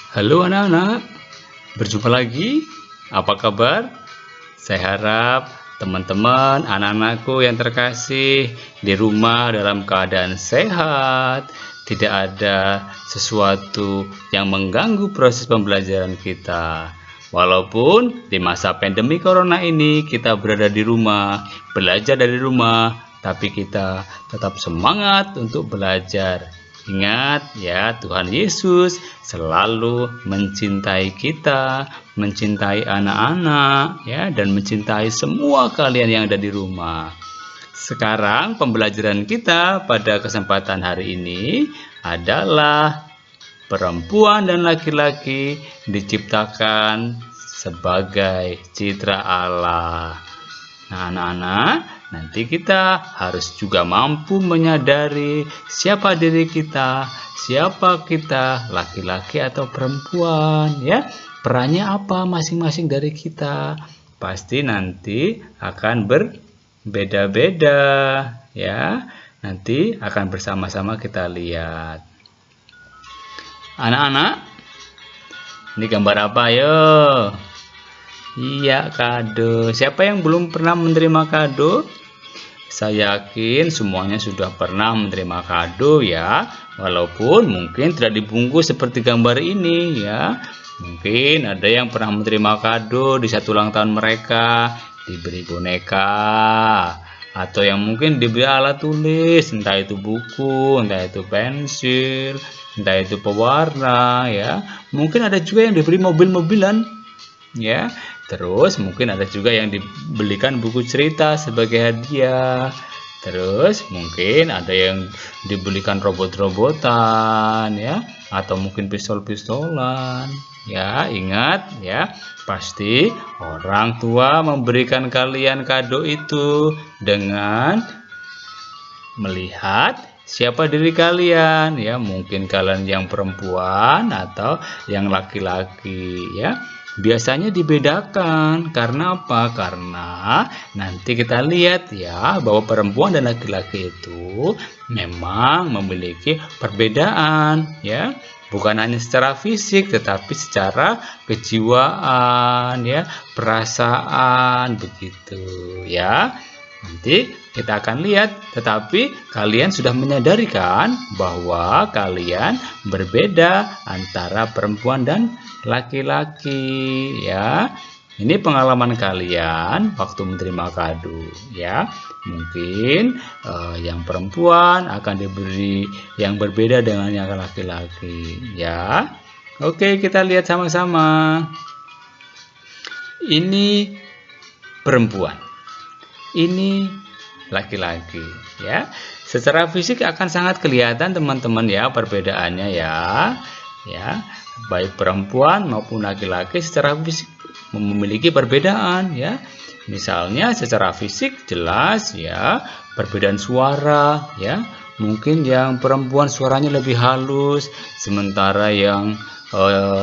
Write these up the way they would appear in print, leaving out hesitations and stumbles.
Halo anak-anak, berjumpa lagi. Apa kabar? Saya harap teman-teman, anak-anakku yang terkasih di rumah dalam keadaan sehat, tidak ada sesuatu yang mengganggu proses pembelajaran kita. Walaupun di masa pandemi corona ini kita berada di rumah, belajar dari rumah, tapi kita tetap semangat untuk belajar. Ingat ya, Tuhan Yesus selalu mencintai kita, mencintai anak-anak ya, dan mencintai semua kalian yang ada di rumah. Sekarang pembelajaran kita pada kesempatan hari ini adalah perempuan dan laki-laki diciptakan sebagai citra Allah. Nah, anak-anak, nanti kita harus juga mampu menyadari siapa diri kita, siapa kita, laki-laki atau perempuan, ya. Perannya apa masing-masing dari kita? Pasti nanti akan berbeda-beda, ya. Nanti akan bersama-sama kita lihat. Anak-anak, ini gambar apa ya? Iya, kado. Siapa yang belum pernah menerima kado? Saya yakin semuanya sudah pernah menerima kado ya, walaupun mungkin tidak dibungkus seperti gambar ini ya. Mungkin ada yang pernah menerima kado di saat ulang tahun mereka, diberi boneka, atau yang mungkin diberi alat tulis, entah itu buku, entah itu pensil, entah itu pewarna ya. Mungkin ada juga yang diberi mobil-mobilan ya. Terus mungkin ada juga yang dibelikan buku cerita sebagai hadiah. Terus mungkin ada yang dibelikan robot-robotan ya, atau mungkin pistol-pistolan. Ya, ingat ya, pasti orang tua memberikan kalian kado itu dengan melihat siapa diri kalian ya, mungkin kalian yang perempuan atau yang laki-laki ya. Biasanya dibedakan karena apa? Karena nanti kita lihat ya bahwa perempuan dan laki-laki itu memang memiliki perbedaan ya, bukan hanya secara fisik tetapi secara kejiwaan ya, perasaan begitu ya. Nanti kita akan lihat, tetapi kalian sudah menyadari kan bahwa kalian berbeda antara perempuan dan laki-laki ya. Ini pengalaman kalian waktu menerima kado ya. Mungkin yang perempuan akan diberi yang berbeda dengan yang laki-laki ya. Oke, kita lihat sama-sama. Ini perempuan, ini laki-laki ya. Secara fisik akan sangat kelihatan teman-teman ya perbedaannya ya. Ya, baik perempuan maupun laki-laki secara fisik memiliki perbedaan ya. Misalnya secara fisik jelas ya, perbedaan suara ya. Mungkin yang perempuan suaranya lebih halus, sementara yang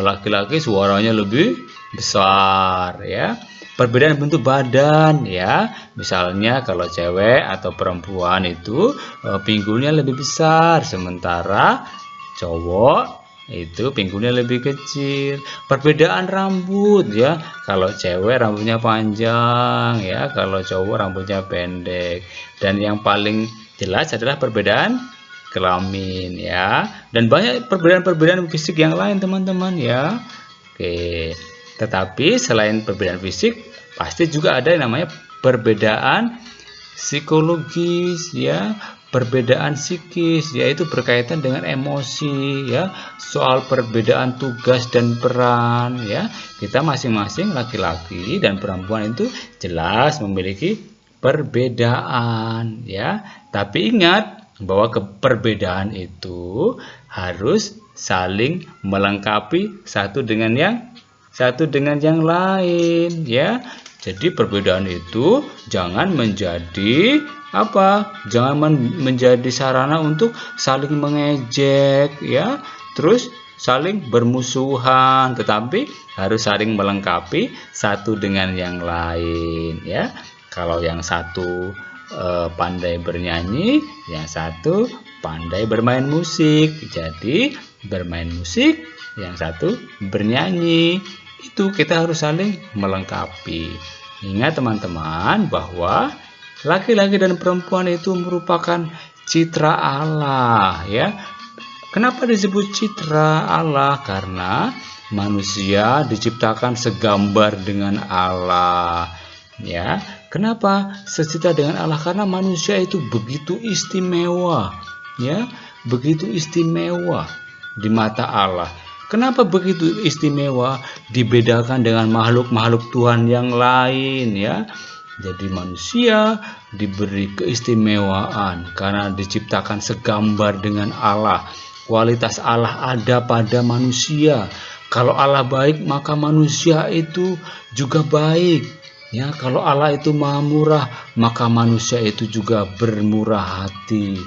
laki-laki suaranya lebih besar ya. Perbedaan bentuk badan ya, misalnya kalau cewek atau perempuan itu pinggulnya lebih besar, sementara cowok itu pinggulnya lebih kecil. Perbedaan rambut ya, kalau cewek rambutnya panjang ya, kalau cowok rambutnya pendek. Dan yang paling jelas adalah perbedaan kelamin ya, dan banyak perbedaan-perbedaan fisik yang lain teman-teman ya. Oke, tetapi selain perbedaan fisik pasti juga ada yang namanya perbedaan psikologis ya, perbedaan psikis, yaitu berkaitan dengan emosi ya, soal perbedaan tugas dan peran ya. Kita masing-masing laki-laki dan perempuan itu jelas memiliki perbedaan ya. Tapi ingat bahwa perbedaan itu harus saling melengkapi satu dengan yang lain ya. Jadi perbedaan itu jangan menjadi Jangan menjadi sarana untuk saling mengejek ya, terus saling bermusuhan, tetapi harus saling melengkapi satu dengan yang lain ya. Kalau yang satu pandai bernyanyi, yang satu pandai bermain musik. Jadi bermain musik yang satu bernyanyi. Itu kita harus saling melengkapi. Ingat teman-teman bahwa laki-laki dan perempuan itu merupakan citra Allah, ya. Kenapa disebut citra Allah? Karena manusia diciptakan segambar dengan Allah, ya. Kenapa secitra dengan Allah? Karena manusia itu begitu istimewa, ya, begitu istimewa di mata Allah. Kenapa begitu istimewa? Dibedakan dengan makhluk-makhluk Tuhan yang lain, ya. Jadi manusia diberi keistimewaan karena diciptakan segambar dengan Allah. Kualitas Allah ada pada manusia. Kalau Allah baik, maka manusia itu juga baik. Ya, kalau Allah itu Maha Murah, maka manusia itu juga bermurah hati.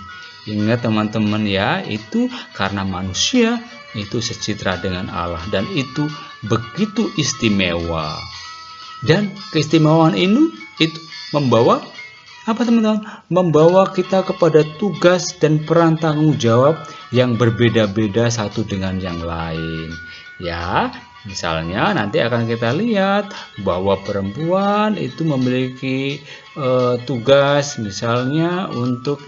Ingat teman-teman ya, itu karena manusia itu secitra dengan Allah dan itu begitu istimewa. Dan keistimewaan ini itu membawa apa teman-teman? Membawa kita kepada tugas dan peran tanggung jawab yang berbeda-beda satu dengan yang lain. Ya, misalnya nanti akan kita lihat bahwa perempuan itu memiliki tugas misalnya untuk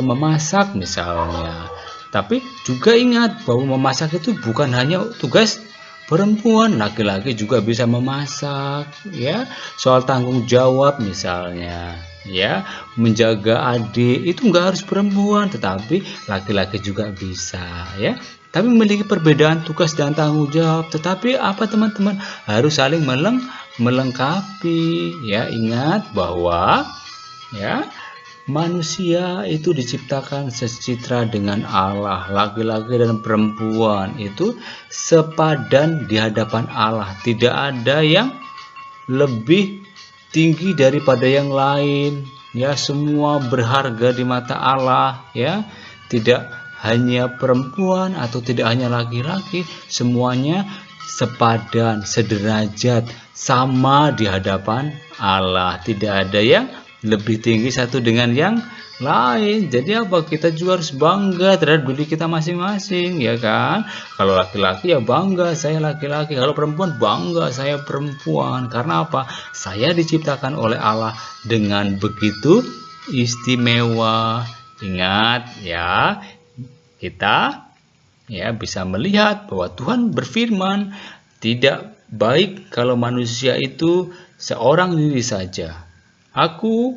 memasak misalnya. Tapi juga ingat bahwa memasak itu bukan hanya tugas perempuan, laki-laki juga bisa memasak, ya. Soal tanggung jawab misalnya, ya, menjaga adik itu nggak harus perempuan, tetapi laki-laki juga bisa, ya. Tapi memiliki perbedaan tugas dan tanggung jawab, tetapi apa teman-teman, harus saling melengkapi, ya. Ingat bahwa, ya, manusia itu diciptakan secitra dengan Allah. Laki-laki dan perempuan itu sepadan di hadapan Allah. Tidak ada yang lebih tinggi daripada yang lain. Ya, semua berharga di mata Allah, ya. Tidak hanya perempuan atau tidak hanya laki-laki, semuanya sepadan, sederajat, sama di hadapan Allah. Tidak ada yang lebih tinggi satu dengan yang lain. Jadi apa? Kita juga harus bangga terhadap diri kita masing-masing, ya kan? Kalau laki-laki ya bangga, saya laki-laki. Kalau perempuan bangga, saya perempuan. Karena apa? Saya diciptakan oleh Allah dengan begitu istimewa. Ingat ya, kita ya bisa melihat bahwa Tuhan berfirman, tidak baik kalau manusia itu seorang diri saja. Aku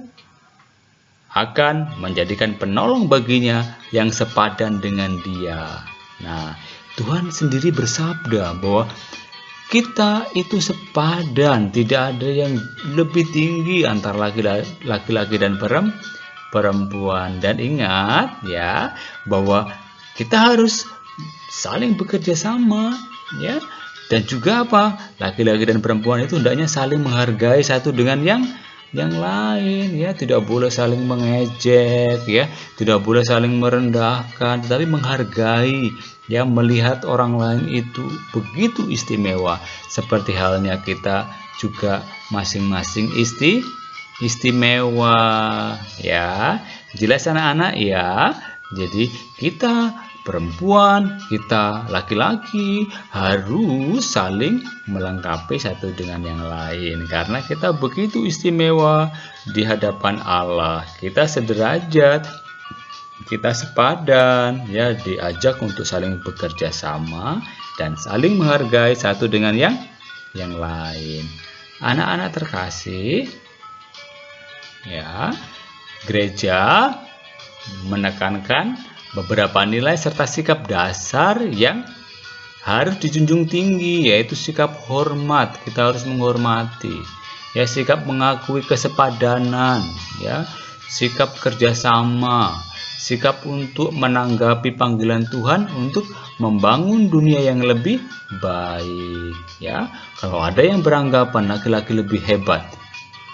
akan menjadikan penolong baginya yang sepadan dengan dia. Nah, Tuhan sendiri bersabda bahwa kita itu sepadan, tidak ada yang lebih tinggi antara laki-laki dan perempuan. Dan ingat ya, bahwa kita harus saling bekerja sama, ya. Dan juga apa? Laki-laki dan perempuan itu hendaknya saling menghargai satu dengan yang lain, ya. Tidak boleh saling mengejek, ya, tidak boleh saling merendahkan, tetapi menghargai, ya, melihat orang lain itu begitu istimewa, seperti halnya kita juga masing-masing istimewa, ya. Jelas anak-anak ya. Jadi kita perempuan, kita laki-laki harus saling melengkapi satu dengan yang lain karena kita begitu istimewa di hadapan Allah. Kita sederajat, kita sepadan, ya, diajak untuk saling bekerja sama dan saling menghargai satu dengan yang lain. Anak-anak terkasih, ya, gereja menekankan beberapa nilai serta sikap dasar yang harus dijunjung tinggi, yaitu sikap hormat. Kita harus menghormati, ya, sikap mengakui kesepadanan, ya, sikap kerjasama, sikap untuk menanggapi panggilan Tuhan untuk membangun dunia yang lebih baik, ya. Kalau ada yang beranggapan laki-laki lebih hebat,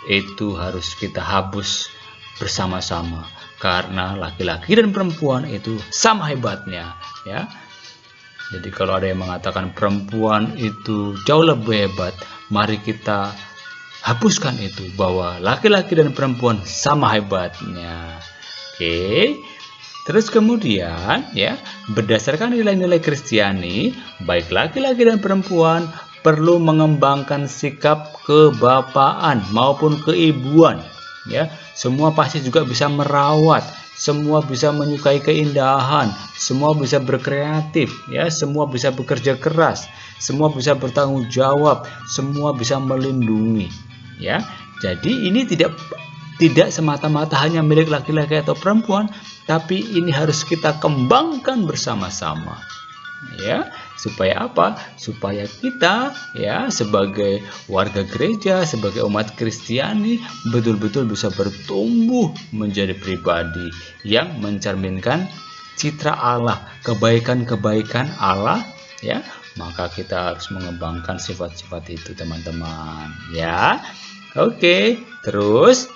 itu harus kita hapus bersama-sama. Karena laki-laki dan perempuan itu sama hebatnya, ya. Jadi kalau ada yang mengatakan perempuan itu jauh lebih hebat, mari kita hapuskan itu, bahwa laki-laki dan perempuan sama hebatnya. Oke. Terus kemudian ya, berdasarkan nilai-nilai Kristiani, baik laki-laki dan perempuan perlu mengembangkan sikap kebapaan maupun keibuan. Ya, semua pasti juga bisa merawat, semua bisa menyukai keindahan, semua bisa berkreatif, ya, semua bisa bekerja keras, semua bisa bertanggung jawab, semua bisa melindungi. Ya, jadi ini tidak semata-mata hanya milik laki-laki atau perempuan, tapi ini harus kita kembangkan bersama-sama. Ya, supaya apa? Supaya kita ya sebagai warga gereja, sebagai umat Kristiani betul-betul bisa bertumbuh menjadi pribadi yang mencerminkan citra Allah, kebaikan-kebaikan Allah, ya. Maka kita harus mengembangkan sifat-sifat itu, teman-teman, ya. Oke, terus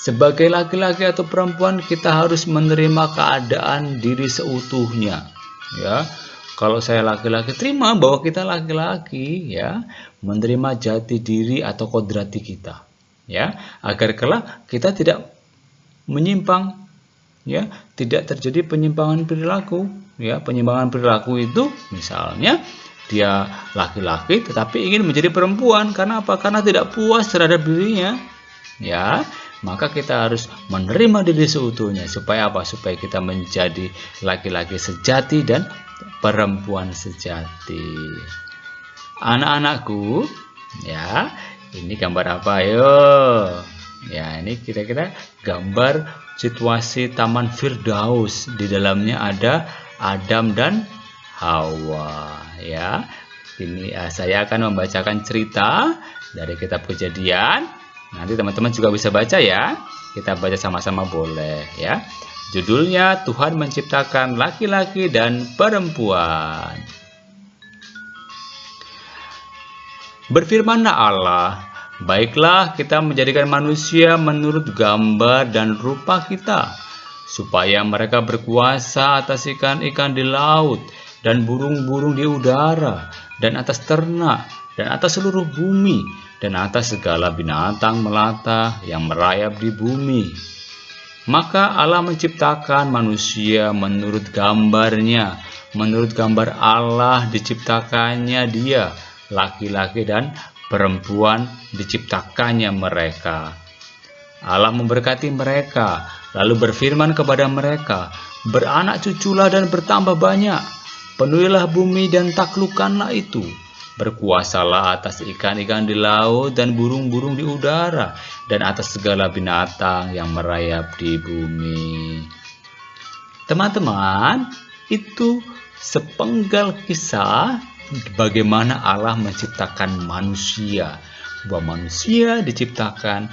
sebagai laki-laki atau perempuan kita harus menerima keadaan diri seutuhnya. Ya, kalau saya laki-laki, terima bahwa kita laki-laki, ya, menerima jati diri atau kodrati kita, ya, agar kelak kita tidak menyimpang, ya, tidak terjadi penyimpangan perilaku. Ya, penyimpangan perilaku itu misalnya dia laki-laki tetapi ingin menjadi perempuan, karena apa? Karena tidak puas terhadap dirinya, ya. Maka kita harus menerima diri seutuhnya. Supaya apa? Supaya kita menjadi laki-laki sejati dan perempuan sejati. Anak-anakku, ya, ini gambar apa? Ayo. Ya, ini kira-kira gambar situasi Taman Firdaus. Di dalamnya ada Adam dan Hawa. Ya, ini saya akan membacakan cerita dari kitab Kejadian. Nanti teman-teman juga bisa baca ya. Kita baca sama-sama boleh ya. Judulnya Tuhan menciptakan laki-laki dan perempuan. Berfirmanlah Allah, baiklah kita menjadikan manusia menurut gambar dan rupa kita, supaya mereka berkuasa atas ikan-ikan di laut dan burung-burung di udara dan atas ternak dan atas seluruh bumi dan atas segala binatang melata yang merayap di bumi. Maka Allah menciptakan manusia menurut gambarnya, menurut gambar Allah diciptakannya dia, laki-laki dan perempuan diciptakannya mereka. Allah memberkati mereka, lalu berfirman kepada mereka, beranak cuculah dan bertambah banyak, penuhilah bumi dan taklukkanlah itu. Berkuasalah atas ikan-ikan di laut dan burung-burung di udara dan atas segala binatang yang merayap di bumi. Teman-teman, itu sepenggal kisah bagaimana Allah menciptakan manusia. Bahwa manusia diciptakan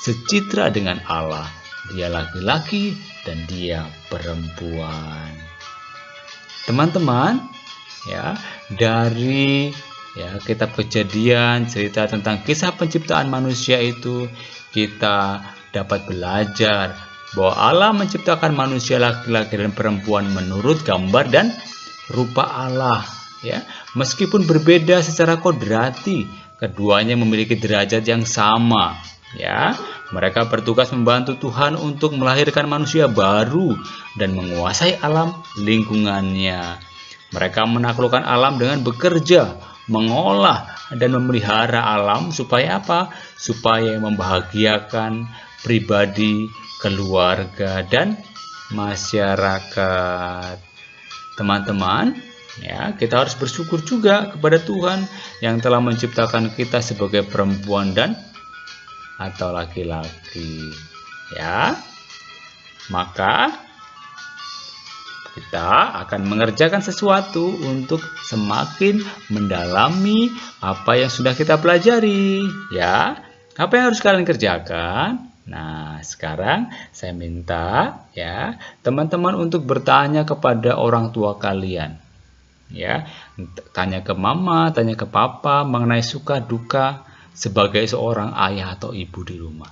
secitra dengan Allah. Dia laki-laki dan dia perempuan. Teman-teman, ya, dari kitab Kejadian, cerita tentang kisah penciptaan manusia itu, kita dapat belajar bahwa Allah menciptakan manusia laki-laki dan perempuan menurut gambar dan rupa Allah, ya. Meskipun berbeda secara kodrati, keduanya memiliki derajat yang sama, ya. Mereka bertugas membantu Tuhan untuk melahirkan manusia baru dan menguasai alam lingkungannya. Mereka menaklukkan alam dengan bekerja, mengolah, dan memelihara alam supaya apa? Supaya membahagiakan pribadi, keluarga, dan masyarakat. Teman-teman, ya, kita harus bersyukur juga kepada Tuhan yang telah menciptakan kita sebagai perempuan dan atau laki-laki. Ya, maka kita akan mengerjakan sesuatu untuk semakin mendalami apa yang sudah kita pelajari, ya. Apa yang harus kalian kerjakan? Nah, sekarang saya minta ya teman-teman untuk bertanya kepada orang tua kalian. Ya, tanya ke mama, tanya ke papa mengenai suka duka sebagai seorang ayah atau ibu di rumah.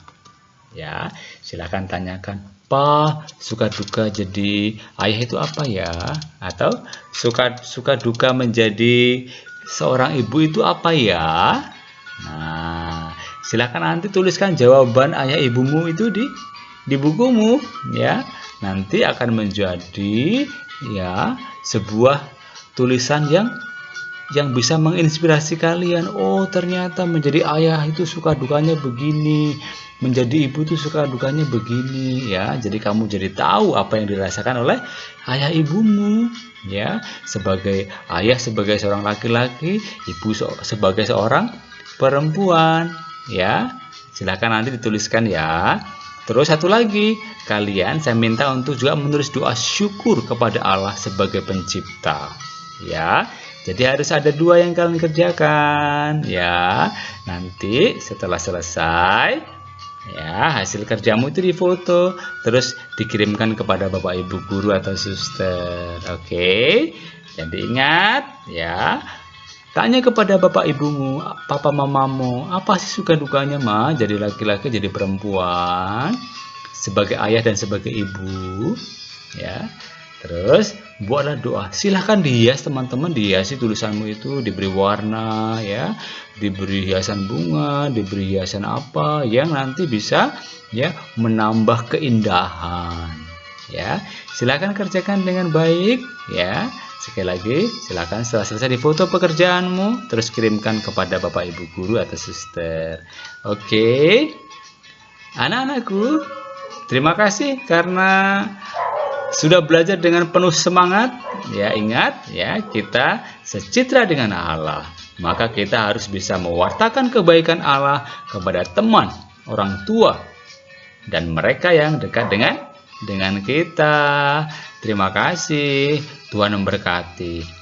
Ya, silakan tanyakan, "Pa, suka duka jadi ayah itu apa ya?" Atau suka duka menjadi seorang ibu itu apa ya? Nah, silakan nanti tuliskan jawaban ayah ibumu itu di di bukumu ya, nanti akan menjadi ya sebuah tulisan yang bisa menginspirasi kalian. Oh, ternyata menjadi ayah itu suka dukanya begini, menjadi ibu itu suka dukanya begini ya. Jadi kamu jadi tahu apa yang dirasakan oleh ayah ibumu ya. Sebagai ayah sebagai seorang laki-laki, ibu sebagai seorang perempuan ya. Silakan nanti dituliskan ya. Terus satu lagi, kalian saya minta untuk juga menulis doa syukur kepada Allah sebagai pencipta ya. Jadi harus ada 2 yang kalian kerjakan ya. Nanti setelah selesai ya, hasil kerjamu itu difoto terus dikirimkan kepada Bapak Ibu guru atau suster. Oke. Jadi ingat ya, tanya kepada bapak ibumu, papa mamamu, apa sih suka dukanya jadi laki-laki, jadi perempuan, sebagai ayah dan sebagai ibu, ya. Terus buatlah doa. Silahkan dihias teman-teman, dihiasi tulisanmu itu, diberi warna, ya, diberi hiasan bunga, diberi hiasan apa yang nanti bisa ya menambah keindahan. Ya, silahkan kerjakan dengan baik, ya. Sekali lagi, silakan setelah selesai difoto pekerjaanmu, terus kirimkan kepada Bapak Ibu guru atau suster. Oke, anak-anakku, terima kasih karena sudah belajar dengan penuh semangat. Ya, ingat ya, kita secitra dengan Allah. Maka kita harus bisa mewartakan kebaikan Allah kepada teman, orang tua, dan mereka yang dekat dengan kita. Terima kasih. Tuhan memberkati.